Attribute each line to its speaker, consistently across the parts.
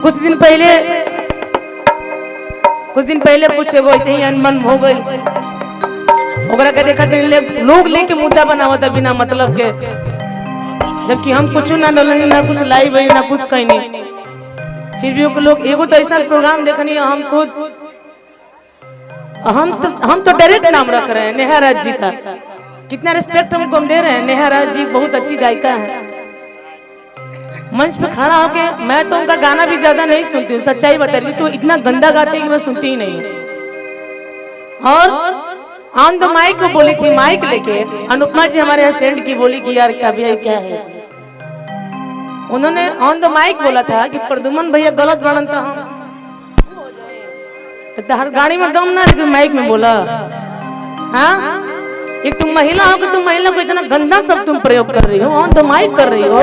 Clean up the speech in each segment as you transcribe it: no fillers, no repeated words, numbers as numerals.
Speaker 1: कुछ दिन पहले कुछ एगो ऐसे ही अनबन हो गई। ओकरा के देखा लोग लेके मुद्दा बनावता बिना मतलब के, जबकि हम कुछ ना डलनी ना कुछ लाई बनी ना कुछ कहनी। फिर भी लोग एगो तो ऐसा प्रोग्राम देखनी हम तो डायरेक्ट नाम रख रहे हैं नेहा राज जी का। कितना रिस्पेक्ट हम दे रहे हैं। नेहा राज जी बहुत अच्छी गायिका है। मंच पे खड़ा होके मैं तो उनका गाना भी ज्यादा नहीं सुनती हूँ, सच्चाई बता रही। तो इतना गंदा गाते हैं कि मैं सुनती ही नहीं। और ऑन द माइक को बोली थी, माइक लेके अनुपमा जी हमारे यहाँ सेंड की, बोली कि यार क्या भैया क्या है। उन्होंने ऑन द माइक बोला था कि प्रदुमन भैया गलत वर्णन था। तो गाड़ी में दम ना लेकिन माइक में बोला। हाँ, एक तुम महिला हो कि तुम महिला को इतना गंदा सब तुम प्रयोग कर रही हो, ऑन द माइक कर रही हो।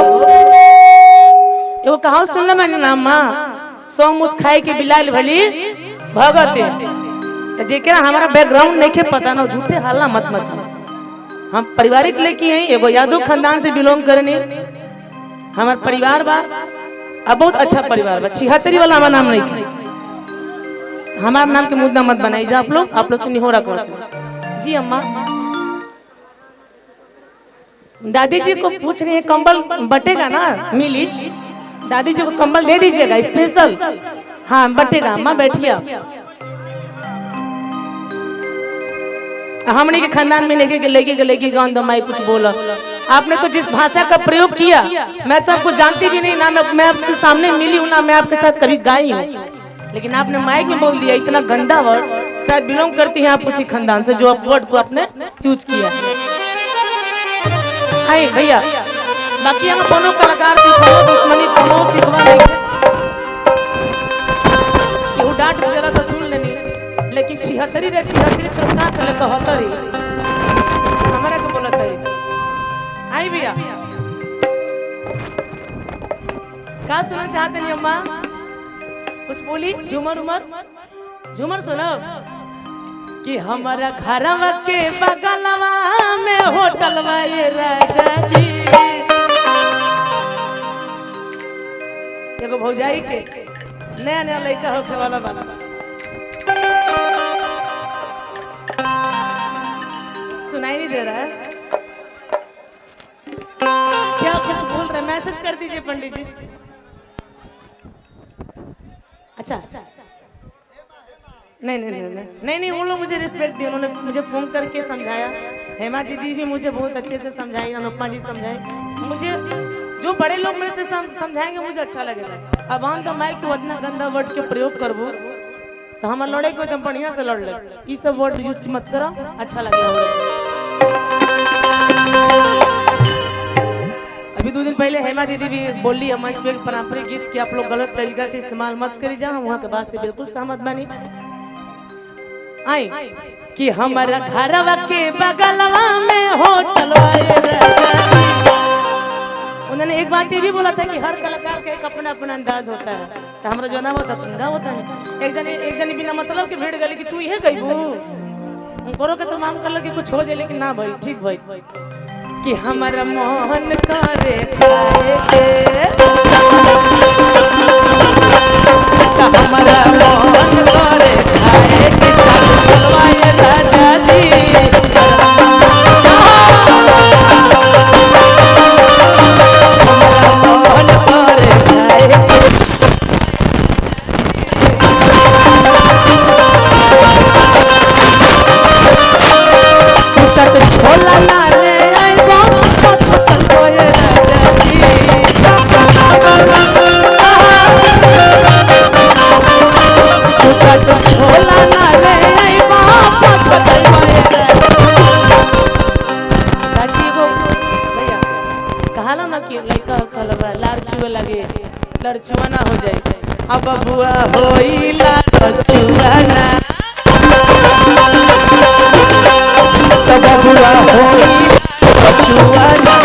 Speaker 1: वो कहा सुन मैंने नाम माँ सौ मुस खाए के बिलाल भली भगत। जेकरा हमारा बैकग्राउंड नहीं के पता ना, झूठे हल्ला मत मचा। हम पारिवारिक लेके हैं, एगो यादव खानदान से बिलोंग करने हमार परिवार बा। अब बहुत अच्छा परिवार बा। 76 वाला हमारा नाम नहीं है। हमारे नाम के मुद्दा मत बनाई जा आप लोग से निहोरा करते जी। अम्मा दादी जी को पूछ रही है कंबल बटेगा ना, मिली दादी जी को कंबल दे दीजिएगा स्पेशल। हाँ बटेगा अम्मा, बैठिए। हमने के खानदान में लेके गाँव दमाई कुछ बोला। आपने तो जिस भाषा का प्रयोग किया, मैं तो आपको जानती भी नहीं ना, मैं आपसे सामने मिली हूँ ना मैं आपके साथ कभी गाई हूँ, लेकिन आपने माइक में बोल दिया इतना गंदा वर्ड। शायद बिलोंग करती हैं आप उसी खानदान से जो आप वर्ड को आपने यूज किया। हाय भैया, बाकी हम कोनो कलाकार सिखाओ दुश्मनी कोनो सिखवा नहीं कि वो डांट वगैरह तो सुन लेनी, लेकिन 76 तो का करे कहतरी हमारा को बोलत है। आई भैया का सुनना चाहते नहीं अम्मा, कुछ बोली। झूमर सुनो कि हमारा घरवा के बगलवा में होटलवा ये राजा जी। एगो भौजाई के नया लड़का होखे वाला बा। सुनाई नहीं दे रहा है क्या? कुछ बोल रहे, मैसेज कर दीजिए पंडित जी। अच्छा नहीं वो लोग मुझे रिस्पेक्ट दिए, उन्होंने मुझे फोन करके समझाया। हेमा दीदी भी मुझे बहुत अच्छे से समझाई, अनुपमा जी समझाई मुझे। जो बड़े लोग मेरे से समझाएंगे मुझे अच्छा लगेगा। अब ऑन द माइक तो इतना गंदा वर्ड के प्रयोग करबो तो हमारे लड़े को एकदम बढ़िया से लड़ ले। ये सब वर्ड यूज मत करो, अच्छा लगेगा। अभी 2 दिन पहले हेमा दीदी भी बोली है मंच पे पारंपरिक गीत कि आप लोग गलत तरीका से इस्तेमाल मत करी जा। वहाँ के बाद से बिल्कुल सहमत बनी। आई कि हमारा घरवा के बगलवा में होटल। उन्होंने एक बात ये भी बोला था कि हर कलाकार का एक अपना अपना अंदाज होता है। तो हमारा जो ना होता तुंगा होता है। एक जनी बिना मतलब के भेड़ गली कि तू ये गईबू करो के तो मांग कर लो कि कुछ हो जाए, लेकिन ना भाई ठीक भाई कि हमारा मोहन करे खाए के, हमारा मोहन करे खाए के चलवाए राजा जी। लड़चुआ ना हो जाए। अब बबुआ होइला लड़चुआ ना, तब बबुआ होइला लड़चुआ ना।